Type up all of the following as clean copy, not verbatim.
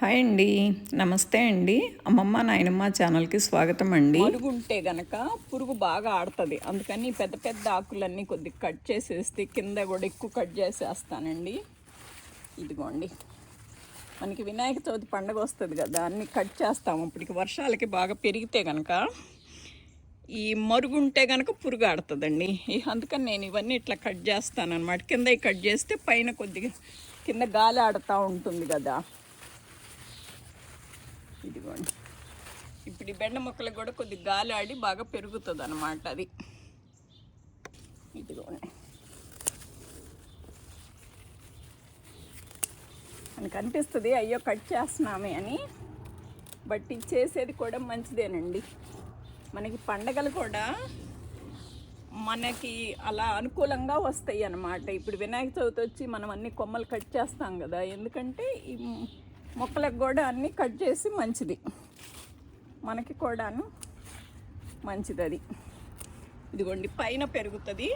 Hi అండి. నమస్తే అండి. అమ్మమ్మ, నాయనమ్మ ఛానల్‌కి స్వాగతం అండి. మరుగుంటే గనక పురుగు బాగా ఆడుతుంది. అందుకని పెద్ద పెద్ద ఆకులన్నీ కొద్దిగా కట్ చేసేస్తే కింద కూడా ఎక్కువ కట్ చేసేస్తానండి. ఇదిగోండి, మనకి వినాయక చవితి పండుగ వస్తుంది కదా, అన్నీ కట్ చేస్తాము. ఇప్పటికి వర్షాలకి బాగా పెరిగితే కనుక ఈ మరుగుంటే కనుక పురుగు ఆడుతుందండి. అందుకని నేను ఇవన్నీ ఇట్లా కట్ చేస్తాను అనమాట. కింద కట్ చేస్తే పైన కొద్దిగా కింద గాలి ఆడుతూ ఉంటుంది కదా. ఇదిగోండి, ఇప్పుడు ఈ బెండ మొక్కలకు కూడా కొద్దిగా గాలి ఆడి బాగా పెరుగుతుంది అన్నమాట. అది ఇదిగోండి, మనకు అనిపిస్తుంది అయ్యో కట్ చేస్తున్నామే అని, బట్ ఇది చేసేది కూడా మంచిదేనండి. మనకి పండగలు కూడా మనకి అలా అనుకూలంగా వస్తాయి అన్నమాట. ఇప్పుడు వినాయక చవితి వచ్చి మనం అన్ని కొమ్మలు కట్ చేస్తాం కదా, ఎందుకంటే ఈ మొక్కలకు కూడా అన్నీ కట్ చేసి మంచిది, మనకి కూడాను మంచిది అది. ఇదిగోండి, పైన పెరుగుతుంది,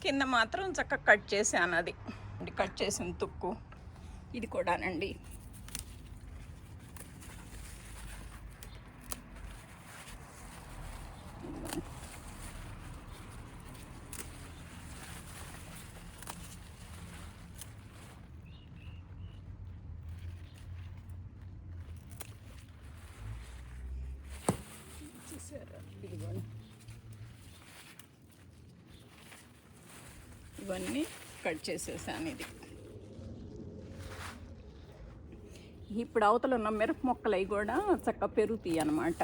కింద మాత్రం చక్కగా కట్ చేశాను. అది కట్ చేసిన తుక్కు ఇది కూడానండి. ఇదిగోండి, ఇవన్నీ కట్ చేసేసాను. ఇది ఇప్పుడు అవతల ఉన్న మిరప మొక్కలు అవి కూడా చక్కగా పెరుగుతాయి అన్నమాట.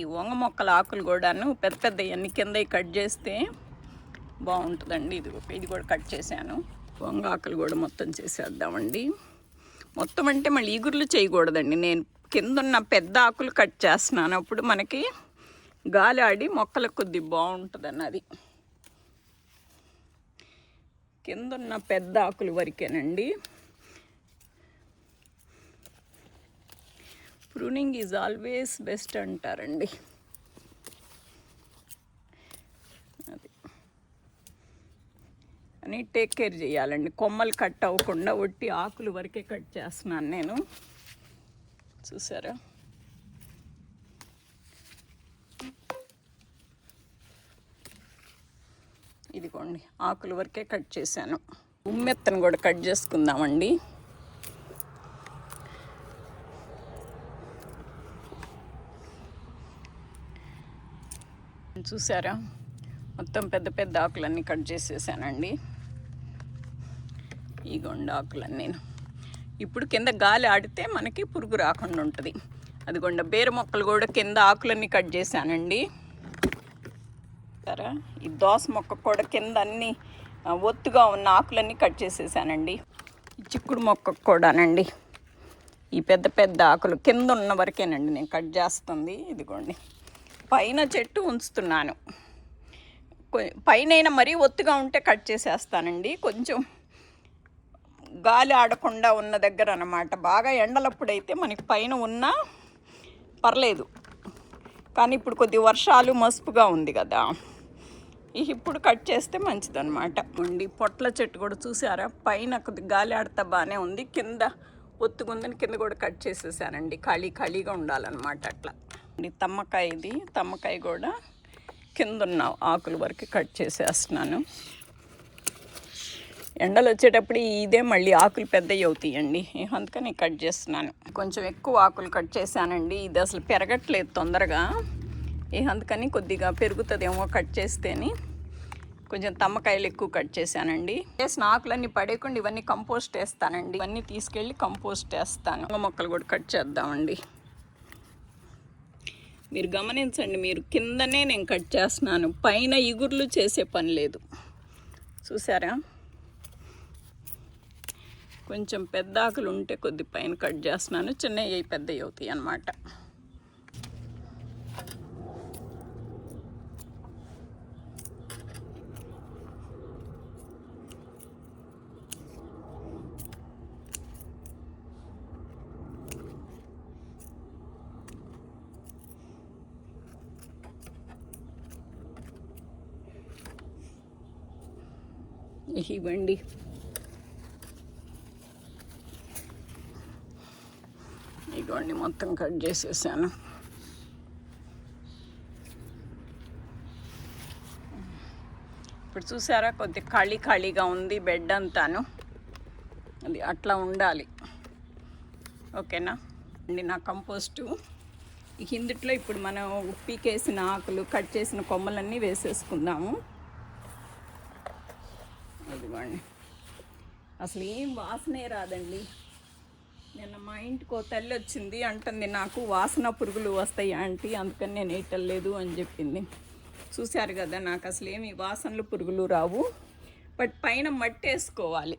ఈ వంగ మొక్కల ఆకులు కూడాను పెద్ద పెద్ద అన్ని కింద కట్ చేస్తే బాగుంటుందండి. ఇది కూడా కట్ చేశాను. వంగ ఆకులు కూడా మొత్తం చేసేద్దామండి. మొత్తం అంటే మళ్ళీ ఈగుర్లు చేయకూడదండి. నేను కింద ఉన్న పెద్ద ఆకులు కట్ చేస్తున్నాను, అప్పుడు మనకి గాలి ఆడి మొక్కలకు కొద్ది బాగుంటుంది అన్నది. కింద ఉన్న పెద్ద ఆకులు వరకేనండి. ప్రూనింగ్ ఈజ్ ఆల్వేస్ బెస్ట్ అంటారండి. అది అని టేక్ కేర్ చేయాలండి. కొమ్మలు కట్ అవ్వకుండా ఒట్టి ఆకులు వరకే కట్ చేస్తున్నాను నేను. చూసారా, ఇదిగోండి, ఆకుల వరకే కట్ చేశాను. ఉమ్మెత్తను కూడా కట్ చేసుకుందామండి. చూసారా, మొత్తం పెద్ద పెద్ద ఆకులన్నీ కట్ చేసేసానండి. ఈ గొండ ఆకులన్నీ ఇప్పుడు కింద గాలి ఆడితే మనకి పురుగు రాకుండా ఉంటుంది. అదిగోండ బేర మొక్కలు కూడా కింద ఆకులన్నీ కట్ చేశానండి. సరే, ఈ దోస మొక్క కూడా కింద అన్నీ ఒత్తుగా ఉన్న ఆకులన్నీ కట్ చేసేసానండి. ఈ చిక్కుడు మొక్కకు కూడానండి ఈ పెద్ద పెద్ద ఆకులు కింద ఉన్న వరకేనండి నేను కట్ చేస్తుంది. ఇదిగోండి, పైన చెట్టు ఉంచుతున్నాను. పైన మరీ ఒత్తుగా ఉంటే కట్ చేసేస్తానండి. కొంచెం గాలి ఆడకుండా ఉన్న దగ్గర అన్నమాట. బాగా ఎండలప్పుడైతే మనకి పైన ఉన్నా పర్లేదు, కానీ ఇప్పుడు కొద్ది వర్షాలు మసుపుగా ఉంది కదా, ఇప్పుడు కట్ చేస్తే మంచిదన్నమాట. ఉండి పొట్ల చెట్టు కూడా చూసారా, పైన కొద్ది గాలి ఆడతా బాగానే ఉంది, కింద ఒత్తుకుందని కింద కూడా కట్ చేసేసానండి. ఖాళీగా ఉండాలన్నమాట. అట్లా తమ్మకాయ కూడా కింద ఉన్న ఆకుల వరకు కట్ చేసేస్తున్నాను. ఎండలు వచ్చేటప్పుడు ఇదే మళ్ళీ ఆకులు పెద్దవి అవుతాయండి, అందుకని కట్ చేస్తున్నాను. కొంచెం ఎక్కువ ఆకులు కట్ చేశానండి. ఇది అసలు పెరగట్లేదు తొందరగా, అందుకని కొద్దిగా పెరుగుతుందేమో కట్ చేస్తేని కొంచెం తమ్మకాయలు ఎక్కువ కట్ చేశానండి. చేసిన ఆకులన్నీ పడేయకుండా ఇవన్నీ కంపోస్ట్ వేస్తానండి. ఇవన్నీ తీసుకెళ్ళి కంపోస్ట్ వేస్తాను. మొక్కలు కూడా కట్ చేద్దామండి. మీరు గమనించండి, మీరు కిందనే నేను కట్ చేస్తున్నాను, పైన ఇగుర్లు చేసే పని లేదు. చూసారా, కొంచెం పెద్ద ఆకులు ఉంటే కొద్ది పైన కట్ చేస్తున్నాను, చిన్నవి పెద్దవి అవుతాయి అన్నమాట. ఇవ్వండి. ఇదిగోండి మొత్తం కట్ చేసేసాను. ఇప్పుడు చూసారా కొద్ది ఖాళీగా ఉంది బెడ్ అంతాను. అది అట్లా ఉండాలి. ఓకేనా అండి. నా కంపోస్టు ఇందుట్లో ఇప్పుడు మనం పీకేసిన ఆకులు కట్ చేసిన కొమ్మలన్నీ వేసేసుకుందాము. అదిగోండి, అసలు ఏం వాసనే రాదండి. నిన్న మా ఇంటికి ఓ తల్లి వచ్చింది, అంటుంది నాకు వాసన పురుగులు వస్తాయి ఆంటీ, అందుకని నేను వేయటలేదు అని చెప్పింది. చూశారు కదా, నాకు అసలు ఏమి వాసనలు పురుగులు రావు. బట్ పైన మట్టి వేసుకోవాలి.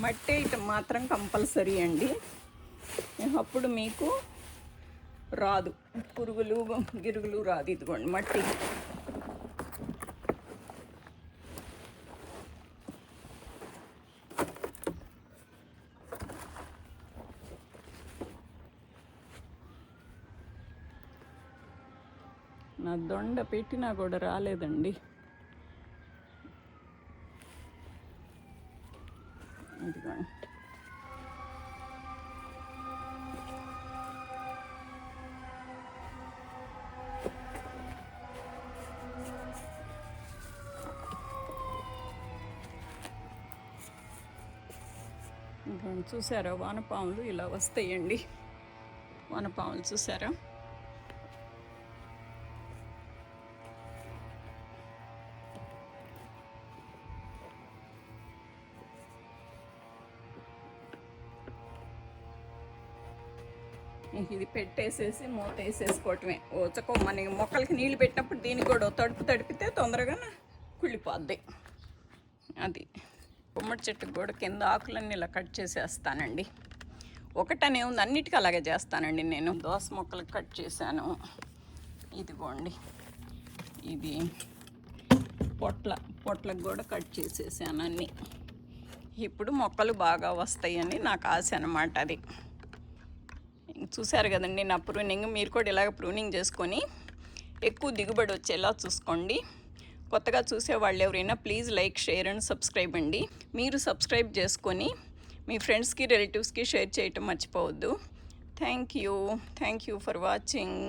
మట్టి వేయటం మాత్రం కంపల్సరీ అండి. అప్పుడు మీకు రాదు, పురుగులు గిరుగులు రాదు. ఇదిగోండి మట్టి. నా దొండ పెట్టినా కూడా రాలేదండి. ఇదిగోండి. చూసారా, వానపాములు ఇలా వస్తాయండి. వానపాములు చూసారా? ఇది పెట్టేసేసి మూత వేసేసుకోవటమే. మనకి మొక్కలకి నీళ్ళు పెట్టినప్పుడు దీనికి కూడా తడిపితే తొందరగా కుళ్ళిపోద్ది. అది గుమ్మడి చెట్టుకు కూడా కింద ఆకులన్నీ ఇలా కట్ చేసేస్తానండి. ఒకటనే ఉంది, అన్నిటికీ అలాగే చేస్తానండి నేను. దోస మొక్కలకు కట్ చేశాను. ఇదిగోండి, ఇది పొట్లకు కూడా కట్ చేసేసాను అన్నీ. ఇప్పుడు మొక్కలు బాగా వస్తాయని నాకు ఆశ అన్నమాట. అది చూశారు కదండి నా ప్రూనింగ్. మీరు కూడా ఇలాగ ప్రూనింగ్ చేసుకొని ఎక్కువ దిగుబడి వచ్చేలా చూసుకోండి. కొత్తగా చూసేవాళ్ళు ఎవరైనా please like, share and subscribe అండి. మీరు సబ్స్క్రైబ్ చేసుకొని మీ ఫ్రెండ్స్కి, రిలేటివ్స్కి షేర్ చేయటం మర్చిపోవద్దు. Thank you for watching.